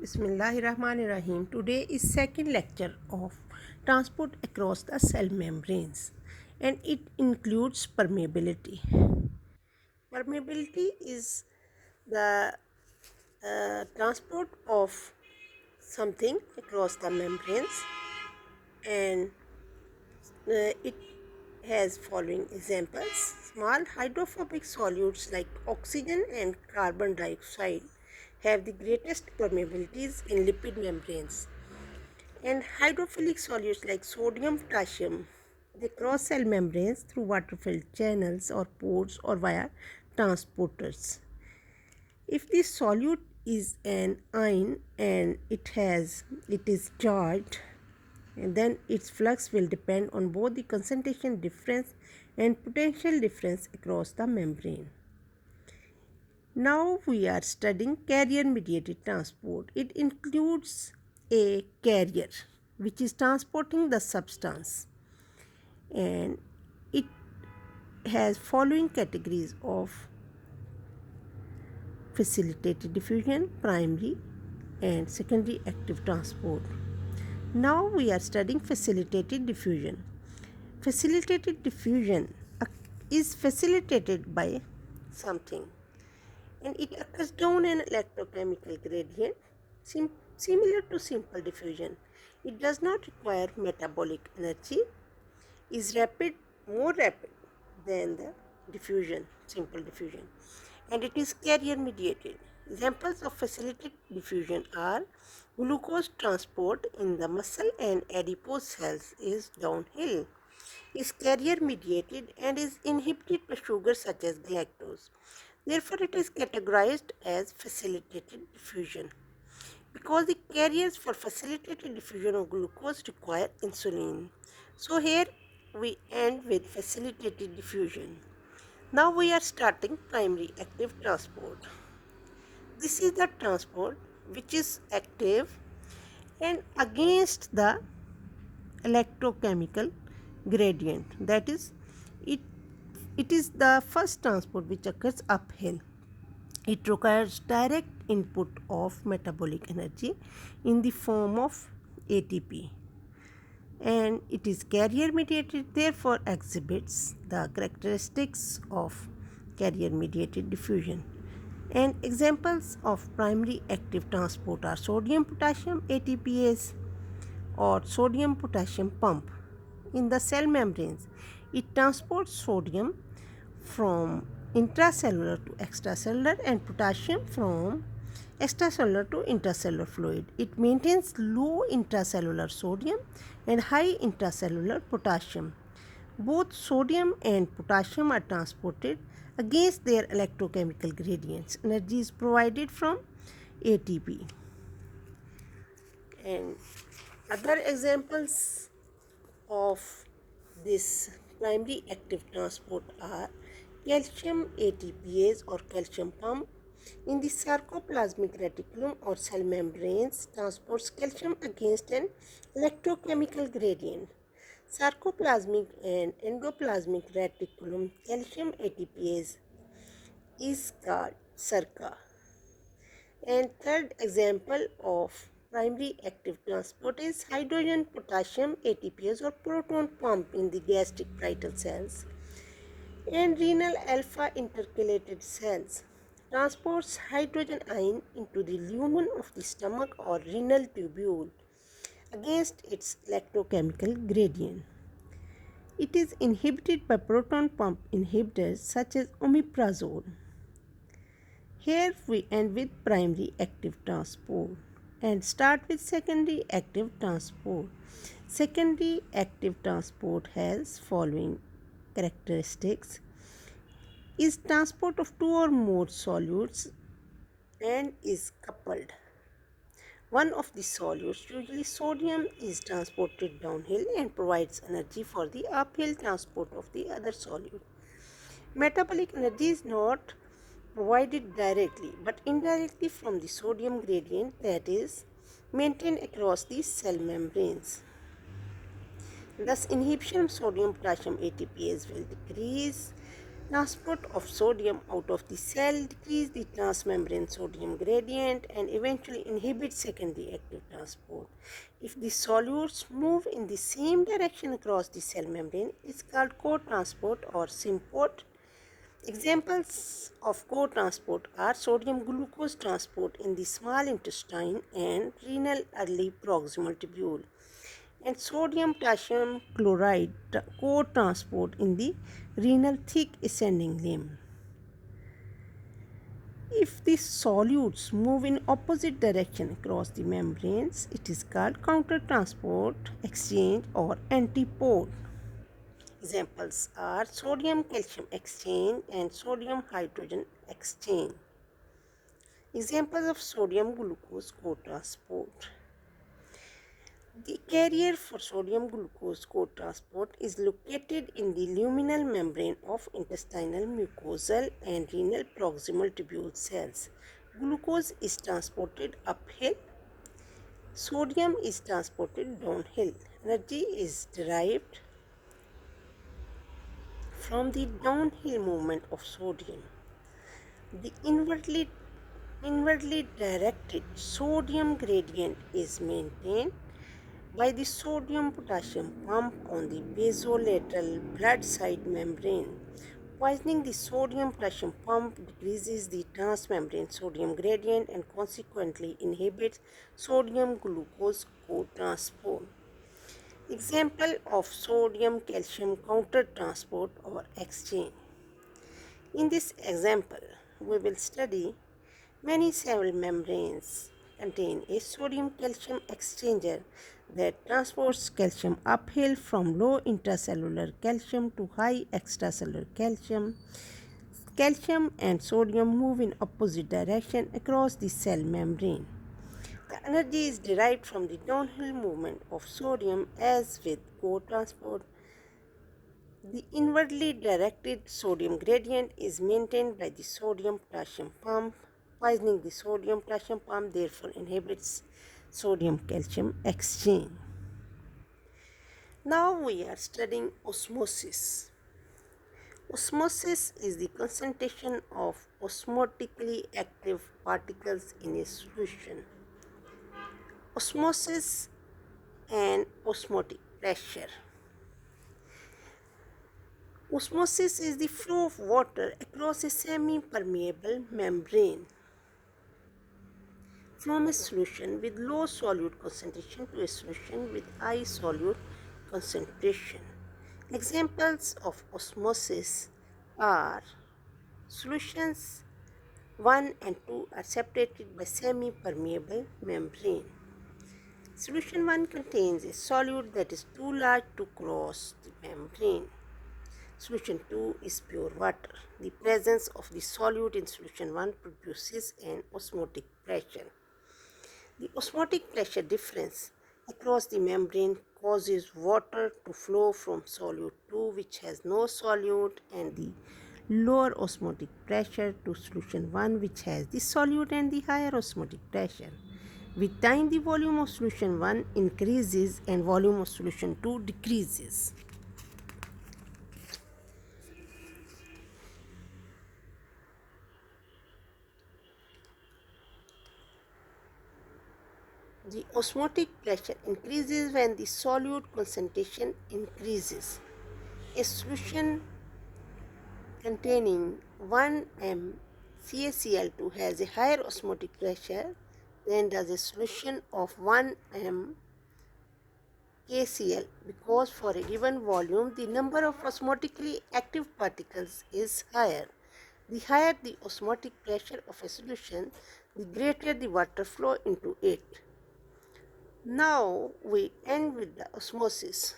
Bismillahirrahmanirrahim. Today is second lecture of transport across the cell membranes and it includes permeability. Permeability is the transport of something across the membranes and it has following examples. Small hydrophobic solutes like oxygen and carbon dioxide have the greatest permeabilities in lipid membranes. And hydrophilic solutes like sodium, potassium, they cross cell membranes through water-filled channels or pores or via transporters. If the solute is an ion and it is charged, and then its flux will depend on both the concentration difference and potential difference across the membrane. Now we are studying carrier mediated transport. It includes a carrier which is transporting the substance, and it has following categories of facilitated diffusion, primary and secondary active transport. Now we are studying facilitated diffusion. Facilitated diffusion is facilitated by something and it occurs down an electrochemical gradient similar to simple diffusion. It does not require metabolic energy, is more rapid than the diffusion, simple diffusion, and it is carrier mediated. Examples of facilitated diffusion are glucose transport in the muscle and adipose cells is downhill, is carrier mediated and is inhibited by sugars such as galactose. Therefore, it is categorized as facilitated diffusion because the carriers for facilitated diffusion of glucose require insulin. So here we end with facilitated diffusion. Now we are starting primary active transport. This is the transport which is active and against the electrochemical gradient. That is, it is the first transport which occurs uphill. It requires direct input of metabolic energy in the form of ATP, and it is carrier mediated, therefore exhibits the characteristics of carrier mediated diffusion. And examples of primary active transport are sodium potassium ATPase or sodium potassium pump. In the cell membranes, it transports sodium from intracellular to extracellular and potassium from extracellular to intracellular fluid. It maintains low intracellular sodium and high intracellular potassium. Both sodium and potassium are transported against their electrochemical gradients. Energy is provided from ATP. And other examples of this primary active transport are calcium ATPase or calcium pump in the sarcoplasmic reticulum or cell membranes transports calcium against an electrochemical gradient. Sarcoplasmic and endoplasmic reticulum calcium ATPase is called SARCA. And third example of primary active transport is hydrogen potassium ATPase or proton pump in the gastric parietal cells. And renal alpha intercalated cells transports hydrogen ion into the lumen of the stomach or renal tubule against its electrochemical gradient. It is inhibited by proton pump inhibitors such as omeprazole. Here we end with primary active transport and start with secondary active transport. Secondary active transport has following characteristics: is transport of two or more solutes and is coupled. One of the solutes, usually sodium, is transported downhill and provides energy for the uphill transport of the other solute. Metabolic energy is not provided directly but indirectly from the sodium gradient that is maintained across the cell membranes. Thus, inhibition of sodium potassium ATPase will decrease Transport of sodium out of the cell decreases the transmembrane sodium gradient and eventually inhibits secondary active transport. If the solutes move in the same direction across the cell membrane, it is called co-transport or symport. Examples of co-transport are sodium glucose transport in the small intestine and renal early proximal tubule, and sodium potassium chloride co-transport in the renal thick ascending limb. If the solutes move in opposite direction across the membranes, it is called counter-transport exchange or antipode. Examples are sodium calcium exchange and sodium hydrogen exchange. Examples of sodium glucose co-transport. The carrier for sodium glucose co-transport is located in the luminal membrane of intestinal mucosal and renal proximal tubule cells. Glucose is transported uphill, sodium is transported downhill. Energy is derived from the downhill movement of sodium. The inwardly directed sodium gradient is maintained by the sodium-potassium pump on the basolateral blood side membrane. Poisoning the sodium-potassium pump decreases the transmembrane sodium gradient and consequently inhibits sodium-glucose co-transport. Example of sodium-calcium counter-transport or exchange. In this example, we will study many cell membranes contain a sodium-calcium exchanger that transports calcium uphill from low intracellular calcium to high extracellular calcium. Calcium and sodium move in opposite direction across the cell membrane. The energy is derived from the downhill movement of sodium as with co-transport. The inwardly directed sodium gradient is maintained by the sodium-potassium pump. Poisoning the sodium-potassium pump therefore inhibits sodium-calcium exchange. Now we are studying osmosis. Osmosis is the concentration of osmotically active particles in a solution. Osmosis and osmotic pressure. Osmosis is the flow of water across a semi-permeable membrane from a solution with low solute concentration to a solution with high solute concentration. Examples of osmosis are solutions 1 and 2 are separated by semi-permeable membrane. Solution 1 contains a solute that is too large to cross the membrane. Solution 2 is pure water. The presence of the solute in solution 1 produces an osmotic pressure. The osmotic pressure difference across the membrane causes water to flow from solute 2, which has no solute, and the lower osmotic pressure to solution 1, which has the solute and the higher osmotic pressure. With time, the volume of solution 1 increases and volume of solution 2 decreases. The osmotic pressure increases when the solute concentration increases. A solution containing 1 m CaCl2 has a higher osmotic pressure than does a solution of 1 m KCl because for a given volume the number of osmotically active particles is higher. The higher the osmotic pressure of a solution, the greater the water flow into it. Now we end with the osmosis.